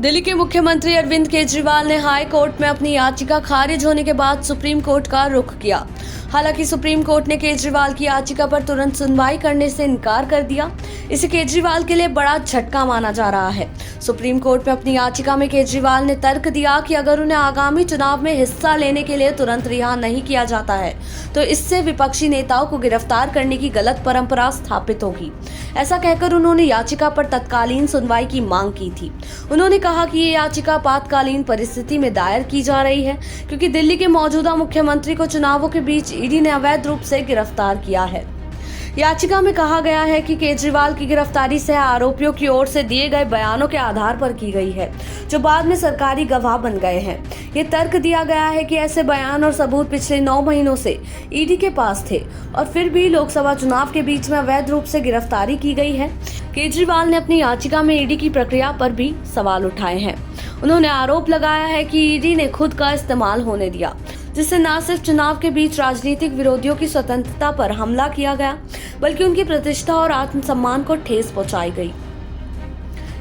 दिल्ली के मुख्यमंत्री अरविंद केजरीवाल ने हाई कोर्ट में अपनी याचिका खारिज होने के बाद सुप्रीम कोर्ट का रुख किया। हालांकि सुप्रीम कोर्ट ने केजरीवाल की याचिका पर तुरंत सुनवाई करने से इनकार कर दिया। इसे केजरीवाल के लिए बड़ा झटका माना जा रहा है। सुप्रीम कोर्ट में अपनी याचिका में केजरीवाल ने तर्क दिया कि अगर उन्हें आगामी चुनाव में हिस्सा लेने के लिए तुरंत रिहा नहीं किया जाता है तो इससे विपक्षी नेताओं को गिरफ्तार करने की गलत परंपरा स्थापित होगी। ऐसा कहकर उन्होंने याचिका पर तत्कालीन सुनवाई की मांग की थी। उन्होंने कहा कि ये याचिका आपातकालीन परिस्थिति में दायर की जा रही है क्योंकि दिल्ली के मौजूदा मुख्यमंत्री को चुनावों के बीच ईडी ने अवैध रूप से गिरफ्तार किया है। याचिका में कहा गया है कि केजरीवाल की गिरफ्तारी से आरोपियों की ओर से दिए गए बयानों के आधार पर की गई है, जो बाद में सरकारी गवाह बन गए हैं। ये तर्क दिया गया है कि ऐसे बयान और सबूत पिछले 9 महीनों से ईडी के पास थे और फिर भी लोकसभा चुनाव के बीच में अवैध रूप से गिरफ्तारी की गई है। केजरीवाल ने अपनी याचिका में ईडी की प्रक्रिया पर भी सवाल उठाए हैं। उन्होंने आरोप लगाया है कि ईडी ने खुद का इस्तेमाल होने दिया, जिससे न सिर्फ चुनाव के बीच राजनीतिक विरोधियों की स्वतंत्रता पर हमला किया गया, बल्कि उनकी प्रतिष्ठा और आत्मसम्मान को ठेस पहुंचाई गई।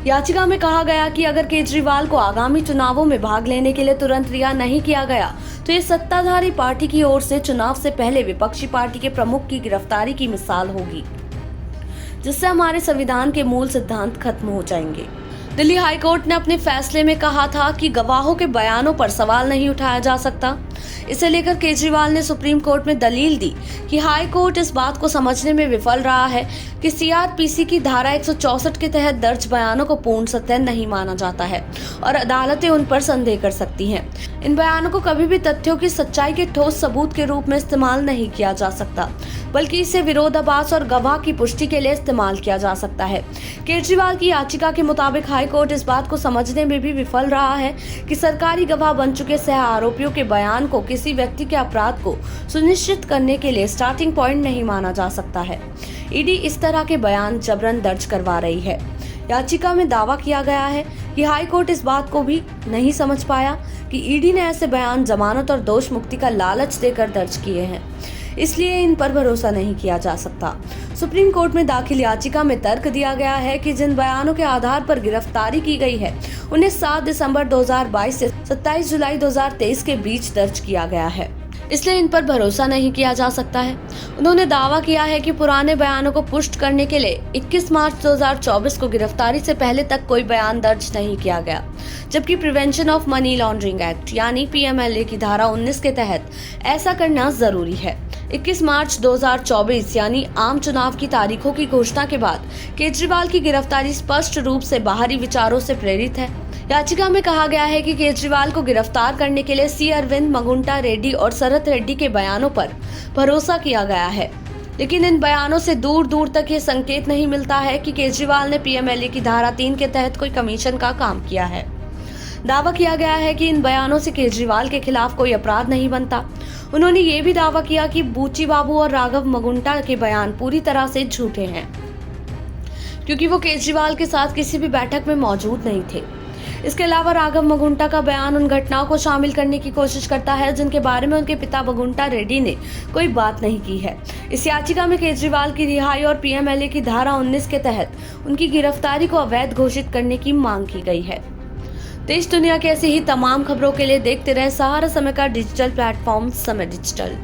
याचिका में कहा गया कि अगर केजरीवाल को आगामी चुनावों में भाग लेने के लिए तुरंत रिहा नहीं किया गया तो ये सत्ताधारी पार्टी की ओर से चुनाव से पहले विपक्षी पार्टी के प्रमुख की गिरफ्तारी की मिसाल होगी, जिससे हमारे संविधान के मूल सिद्धांत खत्म हो जाएंगे। दिल्ली हाई कोर्ट ने अपने फैसले में कहा था कि गवाहों के बयानों पर सवाल नहीं उठाया जा सकता। इसे लेकर केजरीवाल ने सुप्रीम कोर्ट में दलील दी कि हाई कोर्ट इस बात को समझने में विफल रहा है कि सीआरपीसी की धारा 164 के तहत दर्ज बयानों को पूर्ण सत्य नहीं माना जाता है और अदालतें उन पर संदेह कर सकती हैं। इन बयानों को कभी भी तथ्यों की सच्चाई के ठोस सबूत के रूप में इस्तेमाल नहीं किया जा सकता, बल्कि इसे विरोधाभास और गवाह की पुष्टि के लिए इस्तेमाल किया जा सकता है। केजरीवाल की याचिका के मुताबिक हाई कोर्ट इस बात को समझने में भी विफल रहा है कि सरकारी गवाह बन चुके सह आरोपियों के बयान को किसी व्यक्ति के अपराध को सुनिश्चित करने के लिए स्टार्टिंग पॉइंट नहीं माना जा सकता है। ईडी इस तरह के बयान जबरन दर्ज करवा रही है। याचिका में दावा किया गया है कि हाई कोर्ट इस बात को भी नहीं समझ पाया कि ईडी ने ऐसे बयान जमानत और दोष मुक्ति का लालच देकर दर्ज किए हैं, इसलिए इन पर भरोसा नहीं किया जा सकता। सुप्रीम कोर्ट में दाखिल याचिका में तर्क दिया गया है कि जिन बयानों के आधार पर गिरफ्तारी की गई है उन्हें 7 दिसंबर 2022 से 27 जुलाई 2023 के बीच दर्ज किया गया है, इसलिए इन पर भरोसा नहीं किया जा सकता है। उन्होंने दावा किया है कि पुराने बयानों को पुष्ट करने के लिए 21 मार्च 2024 को गिरफ्तारी से पहले तक कोई बयान दर्ज नहीं किया गया, जबकि prevention of money laundering act यानी पीएमएलए की धारा 19 के तहत ऐसा करना जरूरी है। 21 मार्च 2024 यानी आम चुनाव की तारीखों की घोषणा के बाद केजरीवाल की गिरफ्तारी स्पष्ट रूप से बाहरी विचारों से प्रेरित है। याचिका में कहा गया है कि केजरीवाल को गिरफ्तार करने के लिए सी अरविंद, मगुंटा रेड्डी और शरत रेड्डी के बयानों पर भरोसा किया गया है, लेकिन इन बयानों से दूर दूर तक ये संकेत नहीं मिलता है कि केजरीवाल ने पीएमएलए की धारा 3 के तहत कोई कमीशन का काम किया है। दावा किया गया है कि इन बयानों से केजरीवाल के खिलाफ कोई अपराध नहीं बनता। उन्होंने ये भी दावा किया कि बूची बाबू और राघव मगुंटा के बयान पूरी तरह से झूठे हैं, क्योंकि वो केजरीवाल के साथ किसी भी बैठक में मौजूद नहीं थे। इसके अलावा राघव मगुंटा का बयान उन घटनाओं को शामिल करने की कोशिश करता है जिनके बारे में उनके पिता मगुंटा रेड्डी ने कोई बात नहीं की है। इस याचिका में केजरीवाल की रिहाई और पीएमएलए की धारा 19 के तहत उनकी गिरफ्तारी को अवैध घोषित करने की मांग की गई है। देश दुनिया की ऐसी ही तमाम खबरों के लिए देखते रहे सहारा समय का डिजिटल प्लेटफॉर्म समय डिजिटल।